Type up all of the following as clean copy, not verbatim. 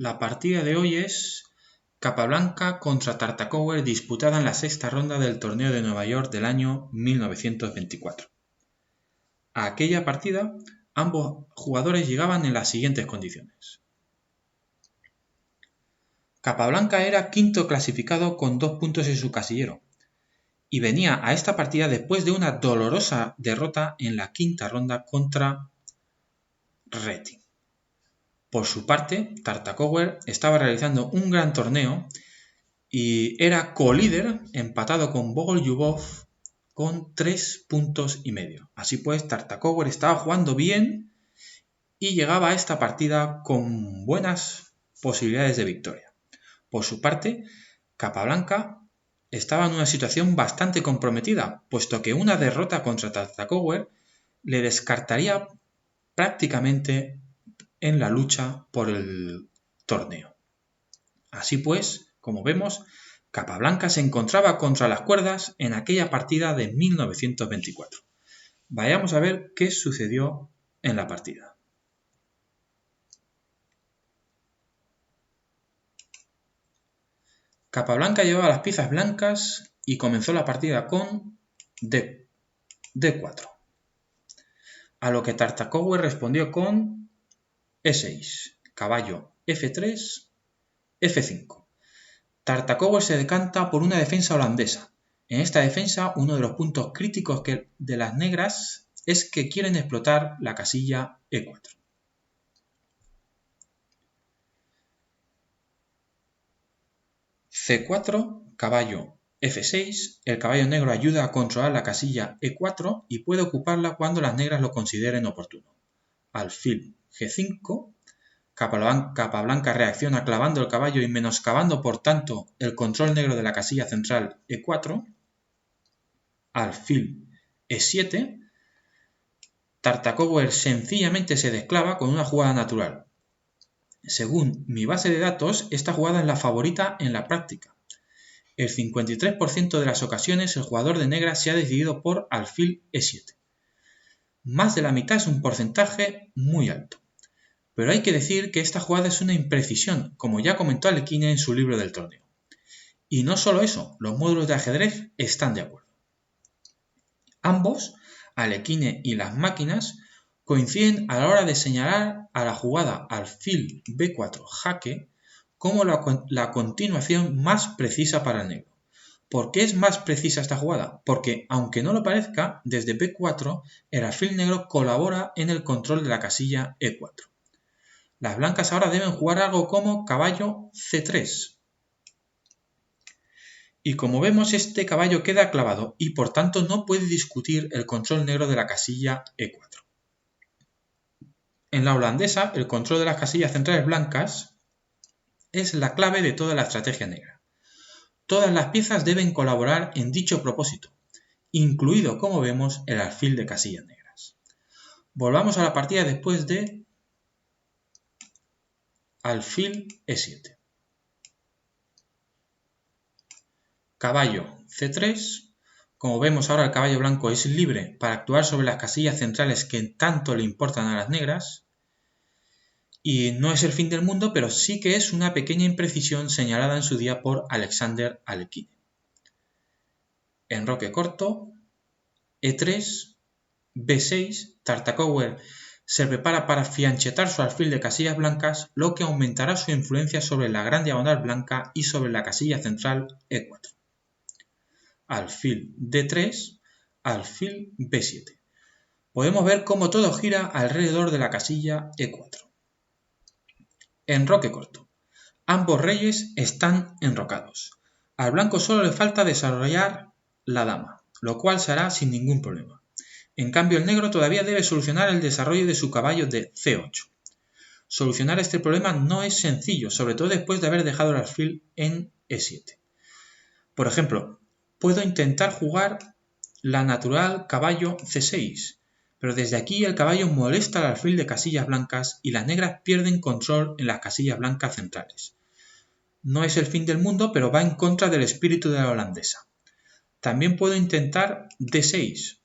La partida de hoy es Capablanca contra Tartakower disputada en la sexta ronda del torneo de Nueva York del año 1924. A aquella partida, ambos jugadores llegaban en las siguientes condiciones. Capablanca era quinto clasificado con 2 puntos en su casillero y venía a esta partida después de una dolorosa derrota en la quinta ronda contra Retting. Por su parte, Tartakower estaba realizando un gran torneo y era co-líder empatado con Bogolyubov con 3,5 puntos. Así pues, Tartakower estaba jugando bien y llegaba a esta partida con buenas posibilidades de victoria. Por su parte, Capablanca estaba en una situación bastante comprometida, puesto que una derrota contra Tartakower le descartaría prácticamente en la lucha por el torneo. Así pues, como vemos, Capablanca se encontraba contra las cuerdas en aquella partida de 1924. Vayamos a ver qué sucedió en la partida. Capablanca llevaba las piezas blancas y comenzó la partida con D4. A lo que Tartakower respondió con E6, caballo F3, F5. Tartakower se decanta por una defensa holandesa. En esta defensa, uno de los puntos críticos de las negras es que quieren explotar la casilla E4. C4, caballo F6. El caballo negro ayuda a controlar la casilla E4 y puede ocuparla cuando las negras lo consideren oportuno. Alfil G5. Capablanca reacciona clavando el caballo y menoscabando por tanto el control negro de la casilla central E4. Alfil E7. Tartakower sencillamente se desclava con una jugada natural. Según mi base de datos, esta jugada es la favorita en la práctica. El 53% de las ocasiones el jugador de negras se ha decidido por alfil E7. Más de la mitad es un porcentaje muy alto. Pero hay que decir que esta jugada es una imprecisión, como ya comentó Alekhine en su libro del torneo. Y no solo eso, los módulos de ajedrez están de acuerdo. Ambos, Alekhine y las máquinas, coinciden a la hora de señalar a la jugada alfil B4 jaque como la continuación más precisa para el negro. ¿Por qué es más precisa esta jugada? Porque, aunque no lo parezca, desde B4 el alfil negro colabora en el control de la casilla E4. Las blancas ahora deben jugar algo como caballo C3. Y como vemos, este caballo queda clavado y por tanto no puede discutir el control negro de la casilla E4. En la holandesa, el control de las casillas centrales blancas es la clave de toda la estrategia negra. Todas las piezas deben colaborar en dicho propósito, incluido, como vemos, el alfil de casillas negras. Volvamos a la partida después de alfil E7. Caballo C3. Como vemos ahora, el caballo blanco es libre para actuar sobre las casillas centrales que tanto le importan a las negras. Y no es el fin del mundo, pero sí que es una pequeña imprecisión señalada en su día por Alexander Alekhine. Enroque corto, E3, B6. Tartakower se prepara para fianchetar su alfil de casillas blancas, lo que aumentará su influencia sobre la gran diagonal blanca y sobre la casilla central E4. Alfil D3, alfil B7. Podemos ver cómo todo gira alrededor de la casilla E4. Enroque corto. Ambos reyes están enrocados. Al blanco solo le falta desarrollar la dama, lo cual se hará sin ningún problema. En cambio, el negro todavía debe solucionar el desarrollo de su caballo de C8. Solucionar este problema no es sencillo, sobre todo después de haber dejado el alfil en E7. Por ejemplo, puedo intentar jugar la natural caballo C6, pero desde aquí el caballo molesta al alfil de casillas blancas y las negras pierden control en las casillas blancas centrales. No es el fin del mundo, pero va en contra del espíritu de la holandesa. También puedo intentar D6,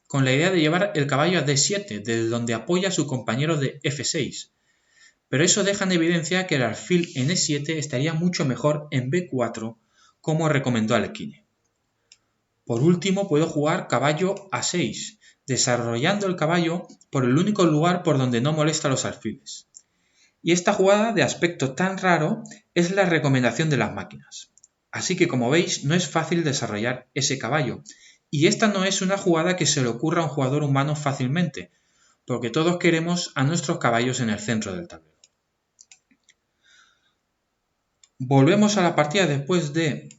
con la idea de llevar el caballo a D7, desde donde apoya a su compañero de F6. pero eso deja en evidencia que el alfil en E7 estaría mucho mejor en B4, como recomendó Alekhine. Por último, puedo jugar caballo A6, desarrollando el caballo por el único lugar por donde no molesta a los alfiles. Y esta jugada de aspecto tan raro es la recomendación de las máquinas. Así que como veis no es fácil desarrollar ese caballo, y esta no es una jugada que se le ocurra a un jugador humano fácilmente, porque todos queremos a nuestros caballos en el centro del tablero. Volvemos a la partida después de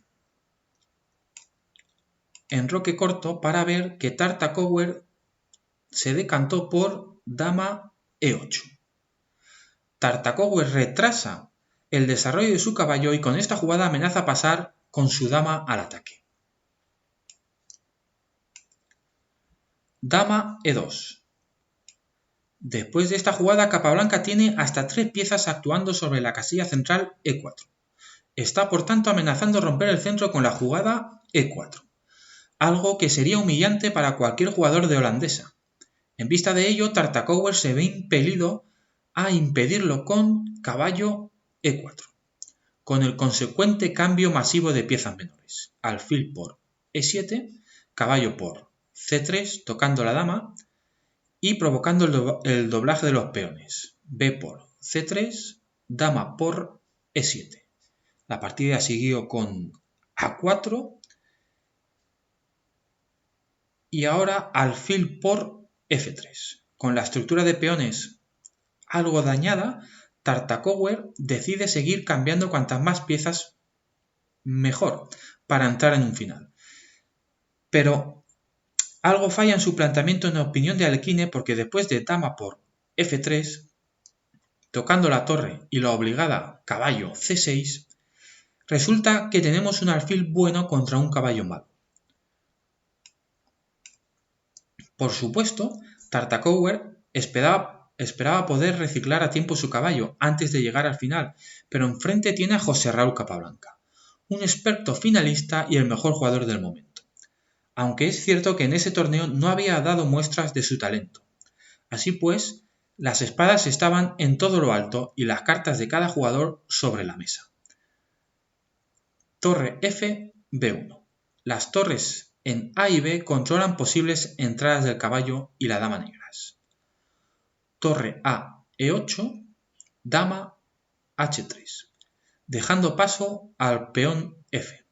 enroque corto para ver que Tartakower se decantó por dama E8. Tartakower retrasa el desarrollo de su caballo y con esta jugada amenaza pasar con su dama al ataque. Dama E2. Después de esta jugada, Capablanca tiene hasta 3 piezas actuando sobre la casilla central E4. Está por tanto amenazando romper el centro con la jugada E4, algo que sería humillante para cualquier jugador de holandesa. En vista de ello, Tartakower se ve impelido a impedirlo con caballo E4, con el consecuente cambio masivo de piezas menores, alfil por E7, caballo por C3 tocando la dama y provocando el doblaje de los peones, B por C3, dama por E7. La partida siguió con A4 y ahora alfil por F3. Con la estructura de peones algo dañada, Tartakower decide seguir cambiando cuantas más piezas mejor para entrar en un final. Pero algo falla en su planteamiento en opinión de Alekhine porque después de dama por F3, tocando la torre y la obligada caballo C6, resulta que tenemos un alfil bueno contra un caballo malo. Por supuesto, Tartakower esperaba poder reciclar a tiempo su caballo antes de llegar al final, pero enfrente tiene a José Raúl Capablanca, un experto finalista y el mejor jugador del momento. Aunque es cierto que en ese torneo no había dado muestras de su talento. Así pues, las espadas estaban en todo lo alto y las cartas de cada jugador sobre la mesa. Torre F, B1. Las torres en A y B controlan posibles entradas del caballo y la dama negras. Torre A, E8, dama H3, dejando paso al peón F.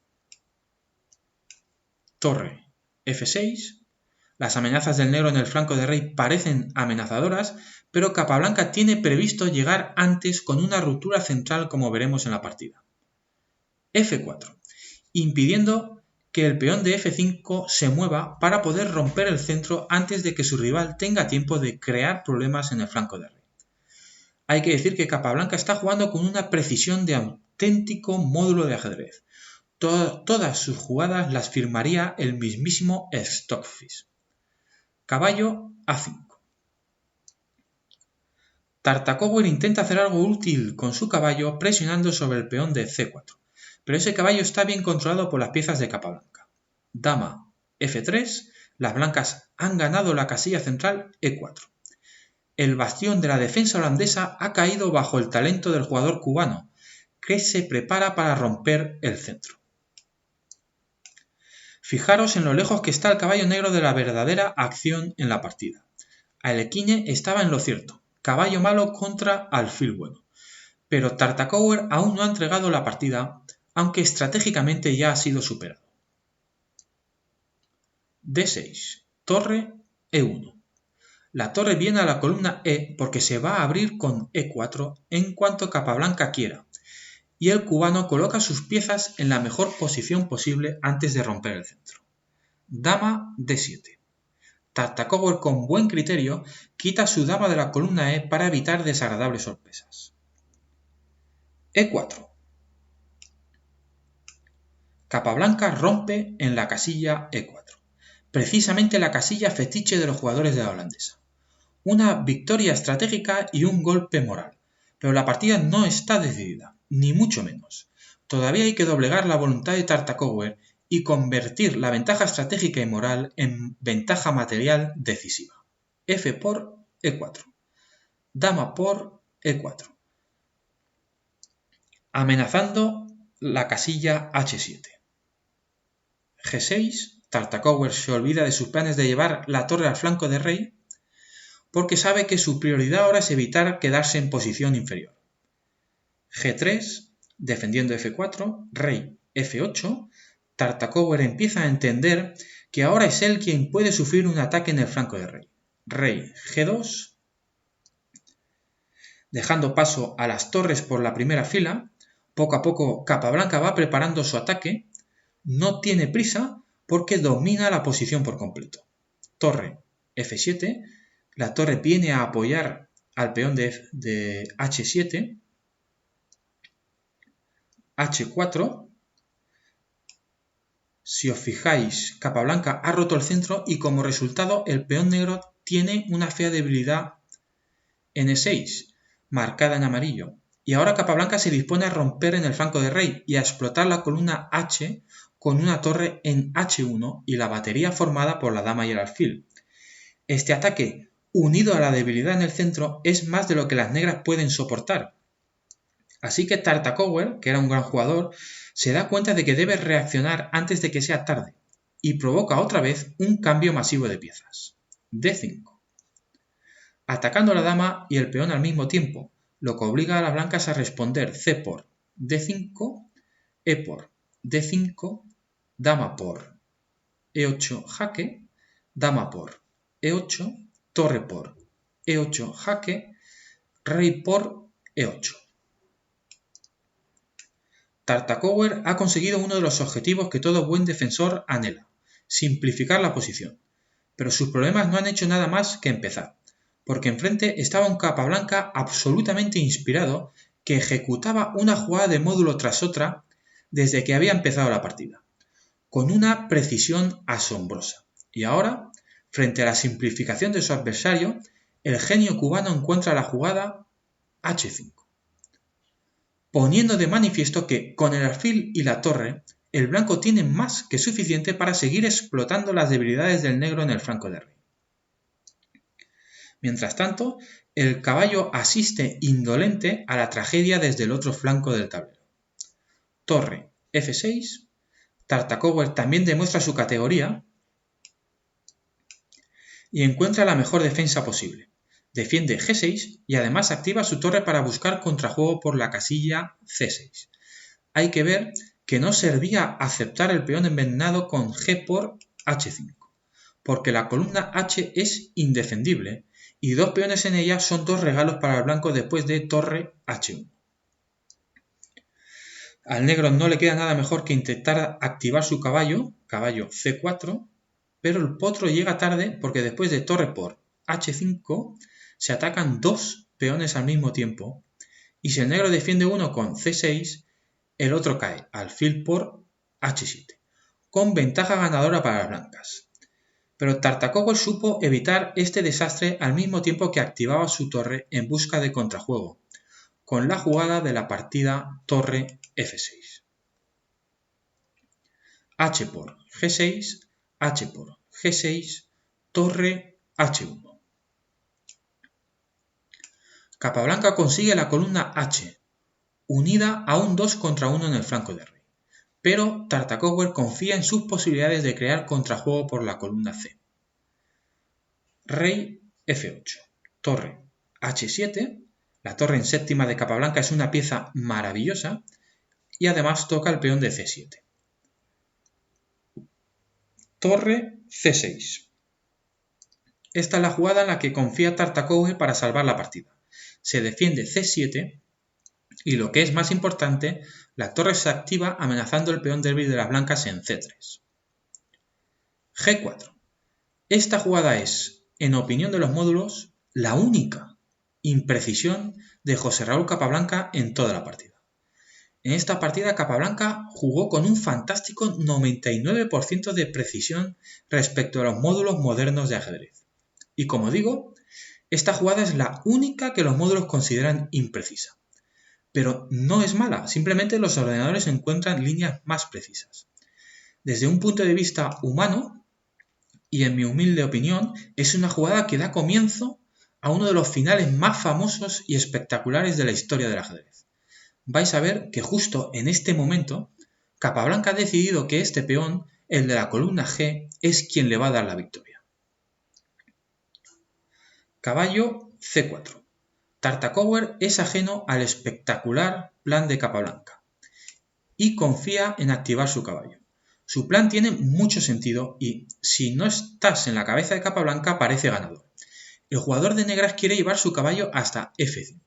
Torre F6. Las amenazas del negro en el flanco de rey parecen amenazadoras, pero Capablanca tiene previsto llegar antes con una ruptura central como veremos en la partida. F4, impidiendo que el peón de F5 se mueva para poder romper el centro antes de que su rival tenga tiempo de crear problemas en el flanco de rey. Hay que decir que Capablanca está jugando con una precisión de auténtico módulo de ajedrez. Todas sus jugadas las firmaría el mismísimo Stockfish. Caballo A5. Tartakower intenta hacer algo útil con su caballo presionando sobre el peón de C4, pero ese caballo está bien controlado por las piezas de Capablanca. Dama F3, las blancas han ganado la casilla central E4. El bastión de la defensa holandesa ha caído bajo el talento del jugador cubano, que se prepara para romper el centro. Fijaros en lo lejos que está el caballo negro de la verdadera acción en la partida. Alekhine estaba en lo cierto, caballo malo contra alfil bueno, pero Tartakower aún no ha entregado la partida, aunque estratégicamente ya ha sido superado. D6, torre E1. La torre viene a la columna E porque se va a abrir con E4 en cuanto Capablanca quiera, y el cubano coloca sus piezas en la mejor posición posible antes de romper el centro. Dama D7. Tartakower con buen criterio quita su dama de la columna E para evitar desagradables sorpresas. E4. Capablanca rompe en la casilla E4, precisamente la casilla fetiche de los jugadores de la holandesa. Una victoria estratégica y un golpe moral, pero la partida no está decidida, ni mucho menos. Todavía hay que doblegar la voluntad de Tartakower y convertir la ventaja estratégica y moral en ventaja material decisiva. F por E4. Dama por E4. amenazando la casilla H7. G6, Tartakower se olvida de sus planes de llevar la torre al flanco de rey porque sabe que su prioridad ahora es evitar quedarse en posición inferior. G3, defendiendo F4, rey F8, Tartakower empieza a entender que ahora es él quien puede sufrir un ataque en el flanco de rey. Rey G2, dejando paso a las torres por la primera fila, poco a poco Capablanca va preparando su ataque, no tiene prisa porque domina la posición por completo. Torre F7, la torre viene a apoyar al peón de H7, H4, si os fijáis, Capablanca ha roto el centro y como resultado el peón negro tiene una fea debilidad en E6, marcada en amarillo. Y ahora Capablanca se dispone a romper en el flanco de rey y a explotar la columna H con una torre en H1 y la batería formada por la dama y el alfil. Este ataque, unido a la debilidad en el centro, es más de lo que las negras pueden soportar. Así que Tartakower, que era un gran jugador, se da cuenta de que debe reaccionar antes de que sea tarde y provoca otra vez un cambio masivo de piezas. D5. Atacando a la dama y el peón al mismo tiempo, lo que obliga a las blancas a responder C por D5, E por D5, dama por E8 jaque, dama por E8, torre por E8 jaque, rey por E8. Tartakower ha conseguido uno de los objetivos que todo buen defensor anhela, simplificar la posición. Pero sus problemas no han hecho nada más que empezar, porque enfrente estaba un Capablanca absolutamente inspirado que ejecutaba una jugada de módulo tras otra desde que había empezado la partida, con una precisión asombrosa. Y ahora, frente a la simplificación de su adversario, el genio cubano encuentra la jugada H5. Poniendo de manifiesto que, con el alfil y la torre, el blanco tiene más que suficiente para seguir explotando las debilidades del negro en el flanco de rey. Mientras tanto, el caballo asiste indolente a la tragedia desde el otro flanco del tablero. Torre F6, Tartakower también demuestra su categoría y encuentra la mejor defensa posible. Defiende G6 y además activa su torre para buscar contrajuego por la casilla C6. Hay que ver que no servía aceptar el peón envenenado con G por H5, porque la columna H es indefendible y dos peones en ella son dos regalos para el blanco después de torre H1. Al negro no le queda nada mejor que intentar activar su caballo C4, pero el potro llega tarde porque después de torre por H5 se atacan dos peones al mismo tiempo y si el negro defiende uno con C6, el otro cae alfil por H7, con ventaja ganadora para las blancas. Pero Tartakower supo evitar este desastre al mismo tiempo que activaba su torre en busca de contrajuego, con la jugada de la partida torre F6. H por G6, H por G6, torre H1. Capablanca consigue la columna H, unida a un 2 contra 1 en el flanco de rey, pero Tartakower confía en sus posibilidades de crear contrajuego por la columna C. Rey F8, torre H7, la torre en séptima de Capablanca es una pieza maravillosa y además toca el peón de C7. Torre C6. Esta es la jugada en la que confía Tartakower para salvar la partida. Se defiende C7 y lo que es más importante, la torre se activa amenazando el peón débil de las blancas en C3. G4. Esta jugada es, en opinión de los módulos, la única imprecisión de José Raúl Capablanca en toda la partida. En esta partida Capablanca jugó con un fantástico 99% de precisión respecto a los módulos modernos de ajedrez. Y como digo, esta jugada es la única que los módulos consideran imprecisa. Pero no es mala, simplemente los ordenadores encuentran líneas más precisas. Desde un punto de vista humano, y en mi humilde opinión, es una jugada que da comienzo a uno de los finales más famosos y espectaculares de la historia del ajedrez. vais a ver que justo en este momento Capablanca ha decidido que este peón, el de la columna G, es quien le va a dar la victoria. Caballo C4. Tartakower es ajeno al espectacular plan de Capablanca y confía en activar su caballo. Su plan tiene mucho sentido y, si no estás en la cabeza de Capablanca, parece ganador. El jugador de negras quiere llevar su caballo hasta F5.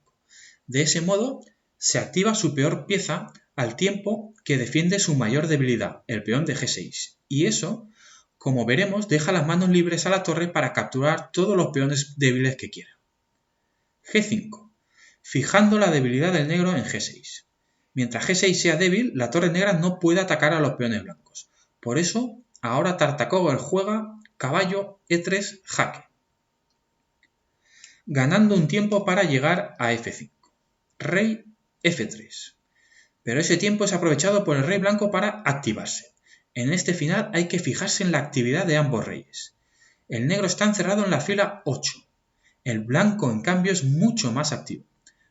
De ese modo, se activa su peor pieza al tiempo que defiende su mayor debilidad, el peón de G6. Y eso, como veremos, deja las manos libres a la torre para capturar todos los peones débiles que quiera. G5. Fijando la debilidad del negro en G6. Mientras G6 sea débil, la torre negra no puede atacar a los peones blancos. Por eso, ahora Tartakower juega caballo E3 jaque, ganando un tiempo para llegar a F5. Rey F3. Pero ese tiempo es aprovechado por el rey blanco para activarse. En este final hay que fijarse en la actividad de ambos reyes. El negro está encerrado en la fila 8. El blanco, en cambio, es mucho más activo.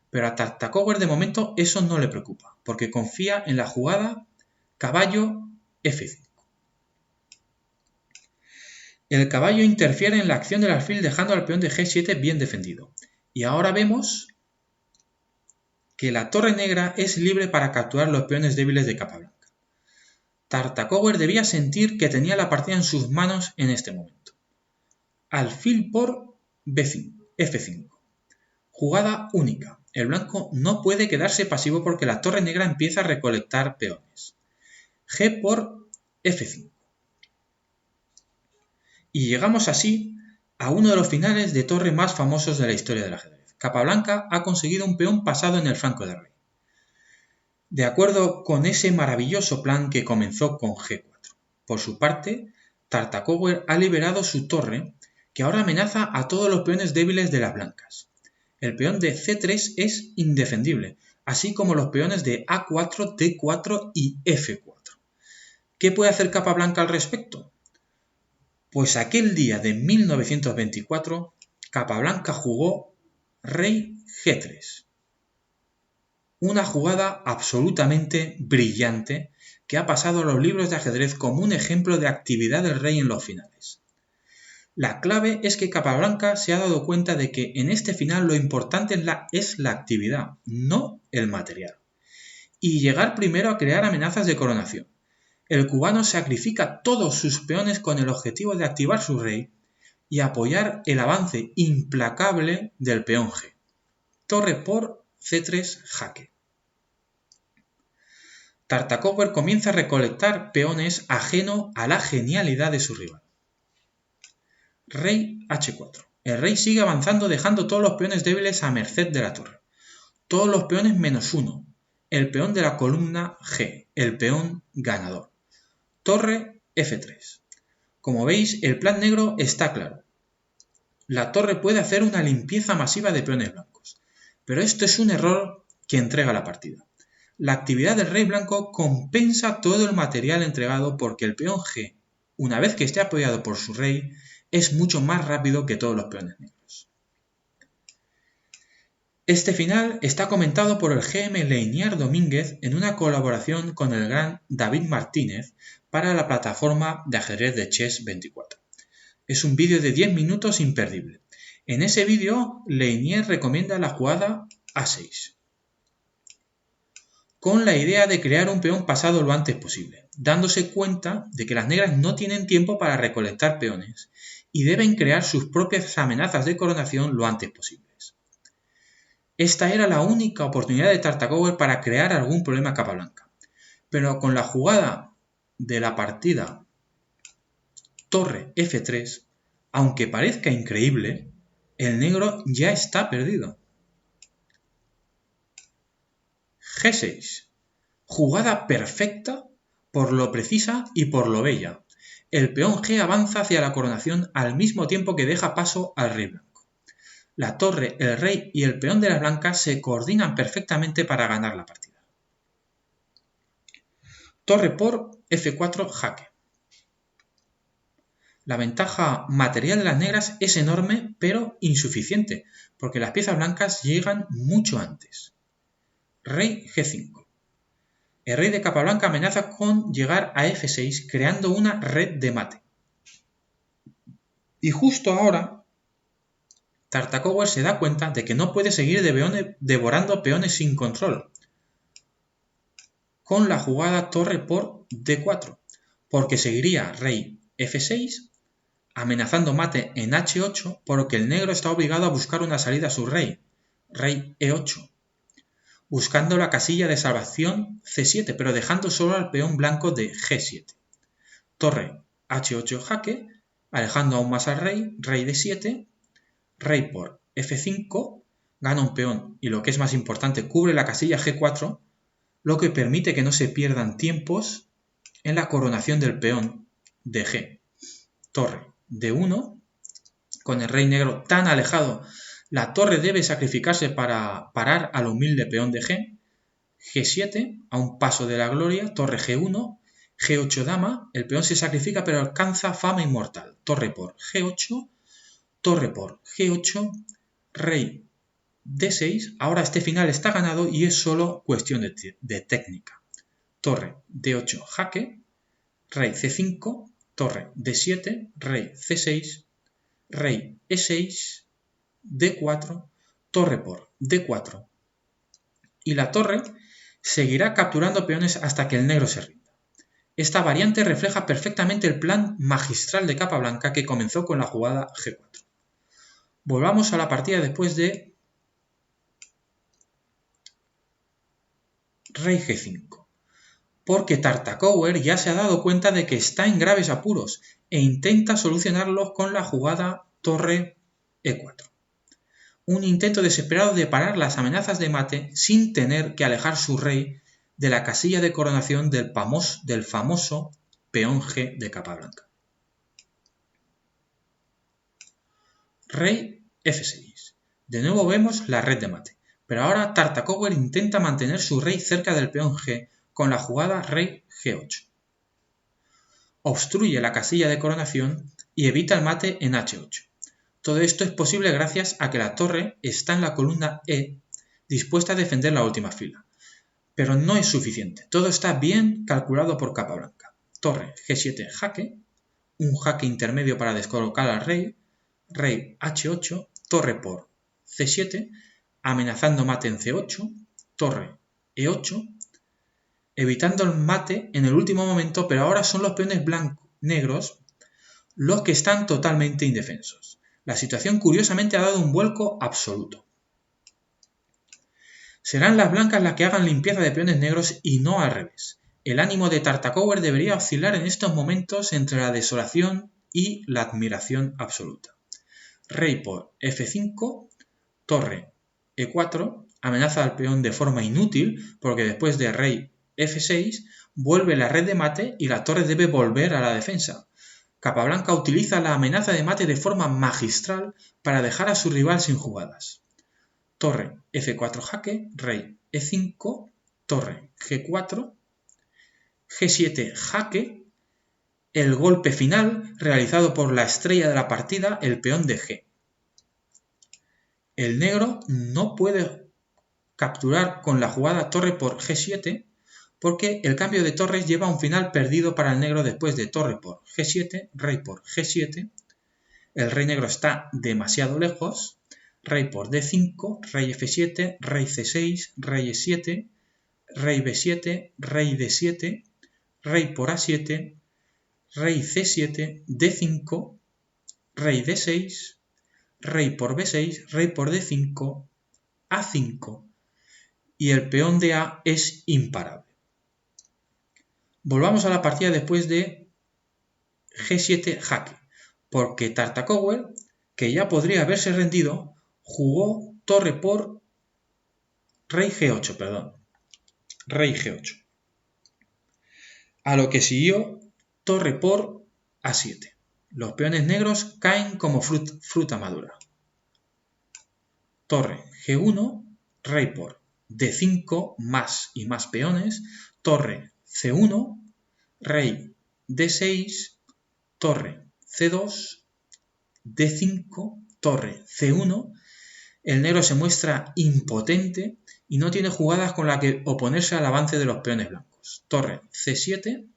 Pero a Tartakower de momento eso no le preocupa, porque confía en la jugada caballo F5. El caballo interfiere en la acción del alfil dejando al peón de G7 bien defendido. Y ahora vemos que la torre negra es libre para capturar los peones débiles de Capablanca. Tartakower debía sentir que tenía la partida en sus manos en este momento. Alfil por F5. Jugada única. El blanco no puede quedarse pasivo porque la torre negra empieza a recolectar peones. G por F5. Y llegamos así a uno de los finales de torre más famosos de la historia del ajedrez. Capablanca ha conseguido un peón pasado en el flanco del rey, de acuerdo con ese maravilloso plan que comenzó con G4. Por su parte, Tartakower ha liberado su torre, que ahora amenaza a todos los peones débiles de las blancas. El peón de C3 es indefendible, así como los peones de A4, D4 y F4. ¿Qué puede hacer Capablanca al respecto? Pues aquel día de 1924, Capablanca jugó Rey G3. Una jugada absolutamente brillante que ha pasado a los libros de ajedrez como un ejemplo de actividad del rey en los finales. La clave es que Capablanca se ha dado cuenta de que en este final lo importante es la actividad, no el material. Y llegar primero a crear amenazas de coronación. El cubano sacrifica todos sus peones con el objetivo de activar su rey y apoyar el avance implacable del peón G. Torre por C3 jaque. Tartakower comienza a recolectar peones ajeno a la genialidad de su rival. Rey H4. El rey sigue avanzando dejando todos los peones débiles a merced de la torre. Todos los peones menos uno. El peón de la columna G, el peón ganador. Torre F3. Como veis, el plan negro está claro. La torre puede hacer una limpieza masiva de peones blancos, pero esto es un error que entrega la partida. La actividad del rey blanco compensa todo el material entregado porque el peón G, una vez que esté apoyado por su rey, es mucho más rápido que todos los peones negros. Este final está comentado por el GM Leinier Domínguez en una colaboración con el gran David Martínez para la plataforma de ajedrez de Chess24. Es un vídeo de 10 minutos imperdible. En ese vídeo, Leinier recomienda la jugada A6, con la idea de crear un peón pasado lo antes posible, dándose cuenta de que las negras no tienen tiempo para recolectar peones y deben crear sus propias amenazas de coronación lo antes posibles. Esta era la única oportunidad de Tartakower para crear algún problema a Capablanca, pero con la jugada de la partida Torre F3, aunque parezca increíble, el negro ya está perdido. G6. Jugada perfecta por lo precisa y por lo bella. El peón G avanza hacia la coronación al mismo tiempo que deja paso al rey blanco. La torre, el rey y el peón de las blancas se coordinan perfectamente para ganar la partida. Torre por F4 jaque. La ventaja material de las negras es enorme, pero insuficiente, porque las piezas blancas llegan mucho antes. rey G5. El rey de Capablanca amenaza con llegar a F6 creando una red de mate. Y justo ahora Tartakower se da cuenta de que no puede seguir devorando peones sin control con la jugada torre por D4, porque seguiría rey F6 amenazando mate en H8 porque el negro está obligado a buscar una salida a su rey, rey E8, buscando la casilla de salvación C7, pero dejando solo al peón blanco de G7. Torre H8 jaque, alejando aún más al rey, rey D7, rey por F5, gana un peón y lo que es más importante, cubre la casilla G4, lo que permite que no se pierdan tiempos en la coronación del peón de G. Torre D1, con el rey negro tan alejado, la torre debe sacrificarse para parar al humilde peón de G. G7, a un paso de la gloria, torre G1, G8 dama, el peón se sacrifica pero alcanza fama inmortal. Torre por G8, torre por G8, rey D6, ahora este final está ganado y es solo cuestión de técnica. Torre D8 jaque, rey C5, torre D7, rey C6, rey E6, D4, torre por D4. Y la torre seguirá capturando peones hasta que el negro se rinda. Esta variante refleja perfectamente el plan magistral de Capablanca que comenzó con la jugada G4. Volvamos a la partida después de rey G5, porque Tartakower ya se ha dado cuenta de que está en graves apuros e intenta solucionarlos con la jugada torre E4. Un intento desesperado de parar las amenazas de mate sin tener que alejar su rey de la casilla de coronación del famoso peón G de Capablanca. Rey F6. De nuevo vemos la red de mate, pero ahora Tartakower intenta mantener su rey cerca del peón G con la jugada rey G8. Obstruye la casilla de coronación y evita el mate en H8. Todo esto es posible gracias a que la torre está en la columna E, dispuesta a defender la última fila. Pero no es suficiente, todo está bien calculado por Capablanca. Torre G7 jaque, un jaque intermedio para descolocar al rey, rey H8, torre por C7, amenazando mate en C8, torre E8, evitando el mate en el último momento, pero ahora son los peones negros los que están totalmente indefensos. La situación curiosamente ha dado un vuelco absoluto. Serán las blancas las que hagan limpieza de peones negros y no al revés. El ánimo de Tartakower debería oscilar en estos momentos entre la desolación y la admiración absoluta. Rey por F5, torre E4, amenaza al peón de forma inútil porque después de rey F6 vuelve la red de mate y la torre debe volver a la defensa. Capablanca utiliza la amenaza de mate de forma magistral para dejar a su rival sin jugadas. Torre F4 jaque, rey E5, torre G4, G7 jaque, el golpe final realizado por la estrella de la partida, el peón de G. El negro no puede capturar con la jugada torre por G7 porque el cambio de torres lleva a un final perdido para el negro después de torre por G7, rey por G7, el rey negro está demasiado lejos, rey por D5, rey F7, rey C6, rey E7, rey B7, rey D7, rey por A7, rey C7, D5, rey D6, rey por B6, rey por D5, A5 y el peón de A es imparable. Volvamos a la partida después de G7 jaque, porque Tartakower, que ya podría haberse rendido, jugó torre por rey G8, rey G8. A lo que siguió torre por A7. Los peones negros caen como fruta madura. Torre G1, rey por D5, más y más peones, torre C1, rey D6, torre C2, D5, torre C1, el negro se muestra impotente y no tiene jugadas con las que oponerse al avance de los peones blancos. Torre C7,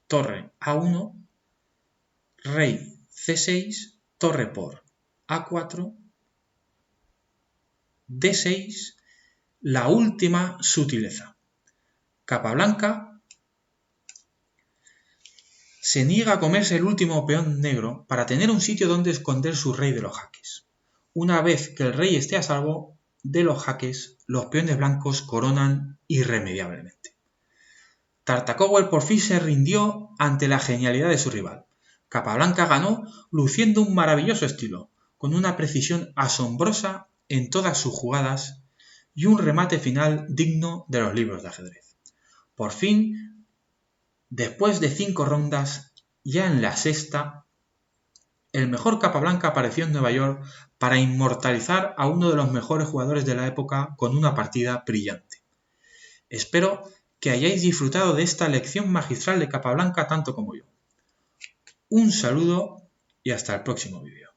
torre A1, rey C6, torre por A4, D6, la última sutileza. Capablanca se niega a comerse el último peón negro para tener un sitio donde esconder su rey de los jaques. Una vez que el rey esté a salvo de los jaques, los peones blancos coronan irremediablemente. Tartakovsky por fin se rindió ante la genialidad de su rival. Capablanca ganó luciendo un maravilloso estilo, con una precisión asombrosa en todas sus jugadas y un remate final digno de los libros de ajedrez. Por fin, después de 5 rondas, ya en la sexta, el mejor Capablanca apareció en Nueva York para inmortalizar a uno de los mejores jugadores de la época con una partida brillante. Espero que hayáis disfrutado de esta lección magistral de Capablanca tanto como yo. Un saludo y hasta el próximo vídeo.